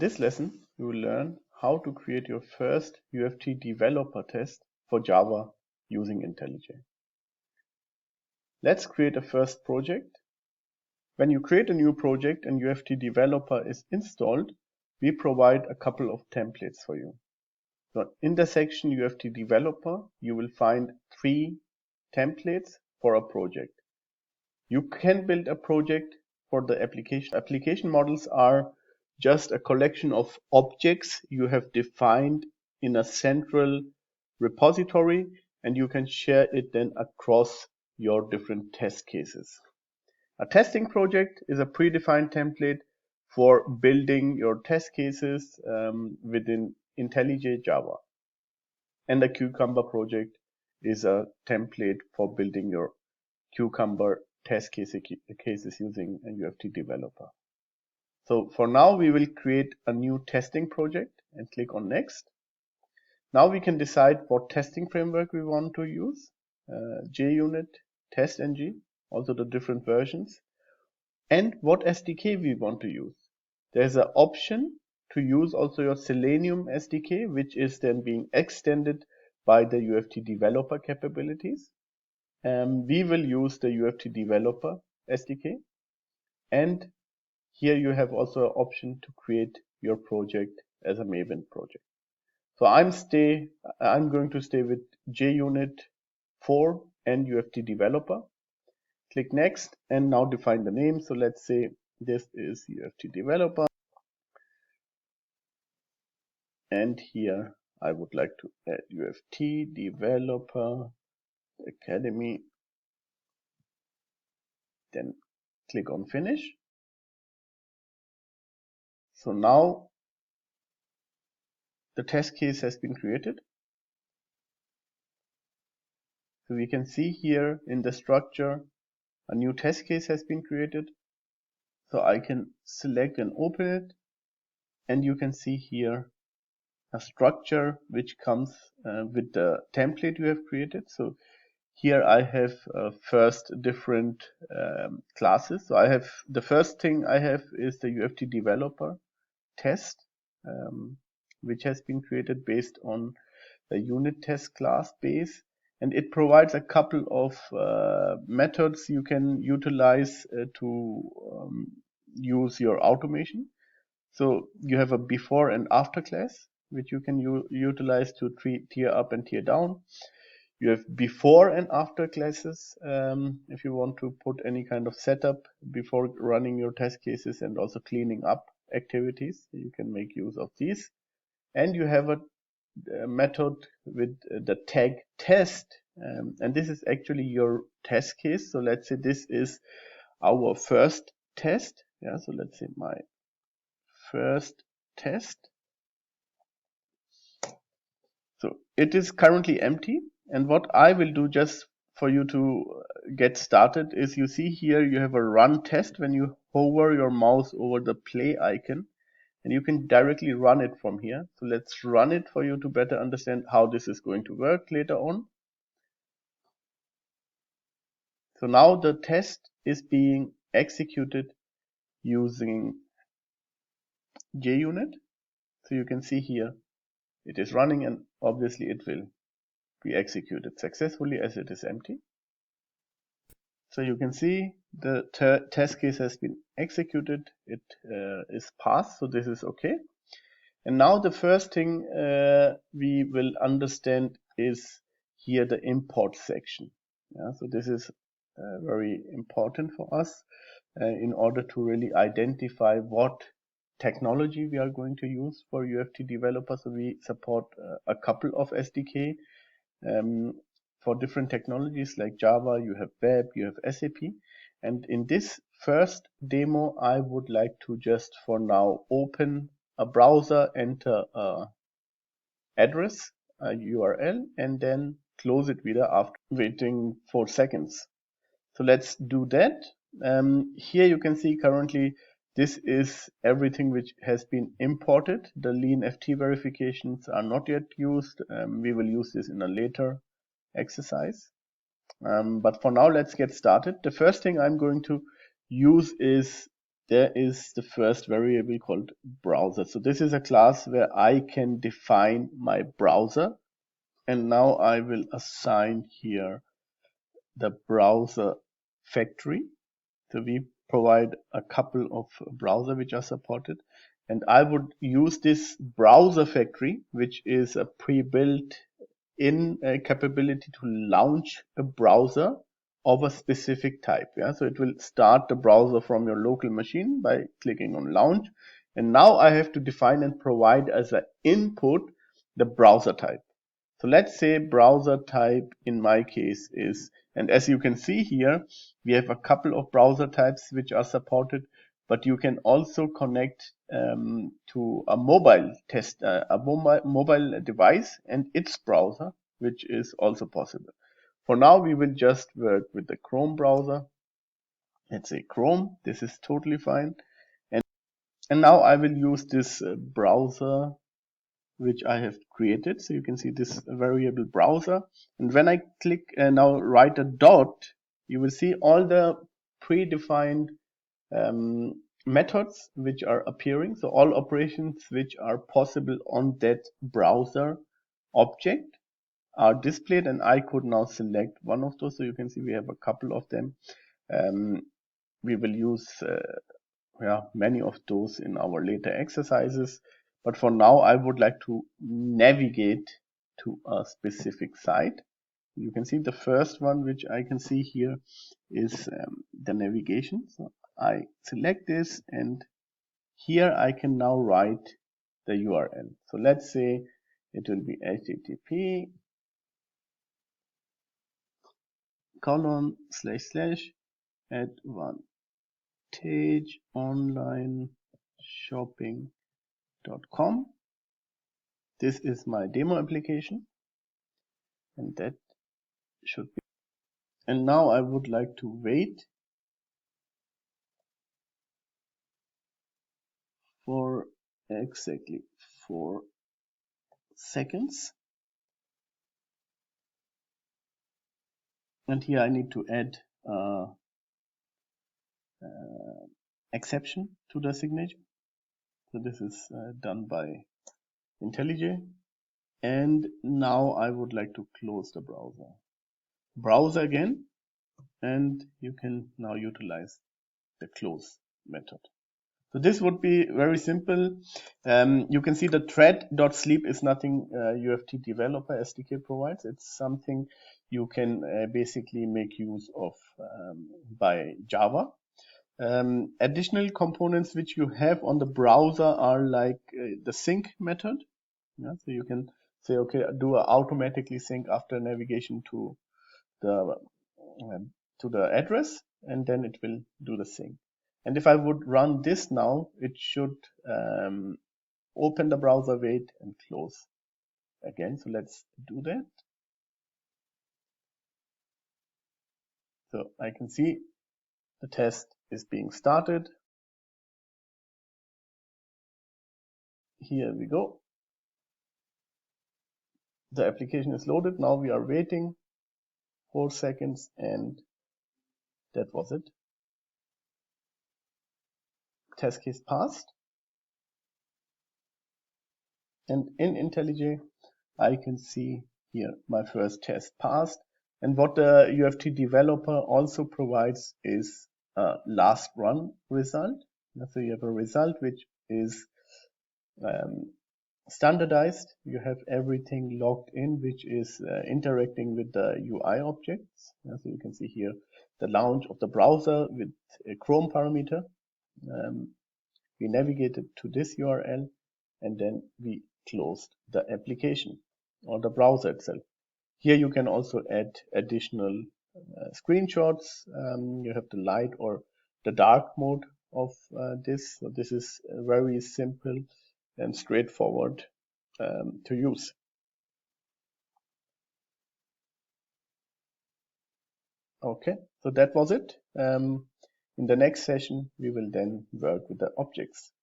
this lesson, you will learn how to create your first UFT developer test for Java using IntelliJ. Let's create a first project. When you create a new project and UFT Developer is installed, we provide a couple of templates for you. So in the section UFT Developer, you will find 3 templates for a project. You can build a project for the application. Application models are just a collection of objects you have defined in a central repository, and you can share it then across your different test cases. A testing project is a predefined template for building your test cases within IntelliJ Java. And a Cucumber project is a template for building your Cucumber test cases using a UFT developer. So for now, we will create a new testing project and click on next. Now we can decide what testing framework we want to use, JUnit, TestNG, also the different versions, and what SDK we want to use. There's an option to use also your Selenium SDK, which is then being extended by the UFT developer capabilities. We will use the UFT Developer SDK, and here you have also an option to create your project as a Maven project. So I'm going to stay with JUnit 4 and UFT Developer. Click next and now define the name. So let's say this is UFT Developer, and here I would like to add UFT Developer Academy. Then click on finish. So now the test case has been created. So we can see here in the structure a new test case has been created. So I can select and open it, and you can see here a structure which comes with the template you have created. So here I have first different classes. So I have the first thing I have is the UFT developer test, which has been created based on the unit test class base, and it provides a couple of methods you can utilize to use your automation. So you have a before and after class, which you can utilize to tier up and tier down. You have before and after classes if you want to put any kind of setup before running your test cases and also cleaning up activities. You can make use of these. And you have a method with the tag test, and this is actually your test case. So let's say this is our first test. Yeah, so let's say my first test. So it is currently empty, and what I will do just for you to get started is you see here you have a run test when you hover your mouse over the play icon, and you can directly run it from here. So let's run it for you to better understand how this is going to work later on. So now the test is being executed using JUnit. So you can see here it is running, and obviously it will be executed successfully as it is empty. So you can see the test case has been executed. It is passed, so this is okay. And now the first thing we will understand is here the import section. Yeah, so this is very important for us in order to really identify what technology we are going to use for UFT developers. So we support a couple of SDK for different technologies like Java. You have web, you have SAP. And in this first demo, I would like to just for now open a browser, enter a address, a URL, and then close it wieder after waiting 4 seconds. So let's do that. Here you can see currently this is everything which has been imported. The lean FT verifications are not yet used. We will use this in a later exercise. But for now, let's get started. The first thing I'm going to use is there is the first variable called browser. So this is a class where I can define my browser, and now I will assign here the browser factory. So we provide a couple of browser which are supported, and I would use this browser factory, which is a pre-built in capability to launch a browser of a specific type. Yeah, so it will start the browser from your local machine by clicking on launch, and now I have to define and provide as an input the browser type. So let's say browser type in my case is, and as you can see here, we have a couple of browser types which are supported, but you can also connect to a mobile mobile device and its browser, which is also possible. For now, we will just work with the Chrome browser. Let's say Chrome. This is totally fine. And now I will use this browser which I have created. So you can see this variable browser. And when I click now write a dot, you will see all the predefined methods which are appearing. So all operations which are possible on that browser object are displayed, and I could now select one of those. So you can see we have a couple of them. We will use many of those in our later exercises. But for now, I would like to navigate to a specific site. You can see the first one, which I can see here, is the navigation. So I select this, and here I can now write the URL. So let's say it will be http:// advantageonlineshopping.com. This is my demo application, and that should be. And now I would like to wait for exactly 4 seconds. And here I need to add exception to the signature. So this is done by IntelliJ. And now I would like to close the browser again, and you can now utilize the close method. So this would be very simple. You can see the thread.sleep is nothing UFT Developer SDK provides. It's something you can basically make use of by Java. Additional components which you have on the browser are like the sync method. Yeah, so you can say, okay, do a automatically sync after navigation to the address, and then it will do the sync. And if I would run this now, it should open the browser, wait, and close again. So let's do that. So I can see the test is being started. Here we go. The application is loaded. Now we are waiting 4 seconds, and that was it. Test case passed. And in IntelliJ, I can see here my first test passed. And what the UFT developer also provides is a last run result. So you have a result which is standardized. You have everything logged in, which is interacting with the UI objects. So you can see here the launch of the browser with a Chrome parameter. We navigated to this URL, and then we closed the application or the browser itself. Here you can also add additional screenshots. You have the light or the dark mode of this. So this is very simple and straightforward to use. Okay, so that was it. In the next session, we will then work with the objects.